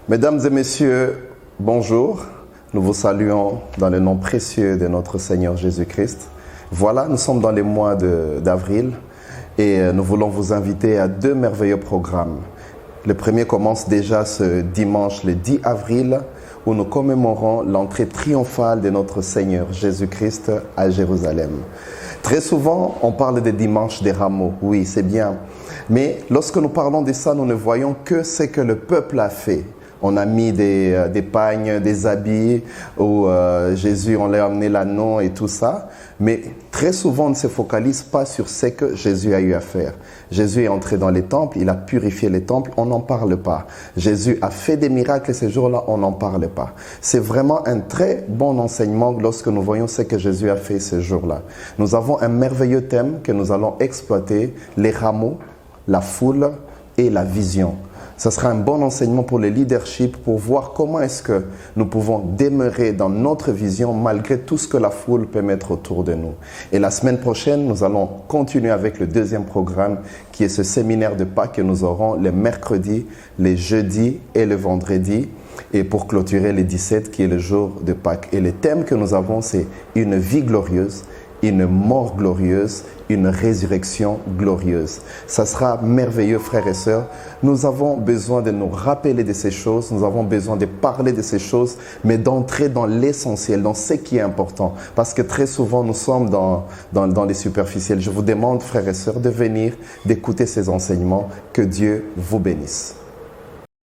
Mesdames et messieurs, bonjour. Nous vous saluons dans le nom précieux de notre Seigneur Jésus-Christ. Voilà, nous sommes dans les mois d'avril et nous voulons vous inviter à deux merveilleux programmes. Le premier commence déjà ce dimanche, le 10 avril, où nous commémorons l'entrée triomphale de notre Seigneur Jésus-Christ à Jérusalem. Très souvent, on parle des dimanches des rameaux. Oui, c'est bien. Mais lorsque nous parlons de ça, nous ne voyons que ce que le peuple a fait. On a mis des pagnes, des habits, où Jésus, on lui a amené l'anneau et tout ça. Mais très souvent, on ne se focalise pas sur ce que Jésus a eu à faire. Jésus est entré dans les temples, il a purifié les temples, on n'en parle pas. Jésus a fait des miracles ce jour-là, on n'en parle pas. C'est vraiment un très bon enseignement lorsque nous voyons ce que Jésus a fait ce jour-là. Nous avons un merveilleux thème que nous allons exploiter, les rameaux, la foule et la vision. Ce sera un bon enseignement pour le leadership, pour voir comment est-ce que nous pouvons demeurer dans notre vision malgré tout ce que la foule peut mettre autour de nous. Et la semaine prochaine, nous allons continuer avec le deuxième programme qui est ce séminaire de Pâques que nous aurons les mercredis, les jeudis et le vendredi. Et pour clôturer le 17 qui est le jour de Pâques. Et le thème que nous avons, c'est une vie glorieuse, une mort glorieuse, une résurrection glorieuse. Ça sera merveilleux, frères et sœurs. Nous avons besoin de nous rappeler de ces choses, nous avons besoin de parler de ces choses, mais d'entrer dans l'essentiel, dans ce qui est important. Parce que très souvent, nous sommes dans les superficiels. Je vous demande, frères et sœurs, de venir, d'écouter ces enseignements. Que Dieu vous bénisse.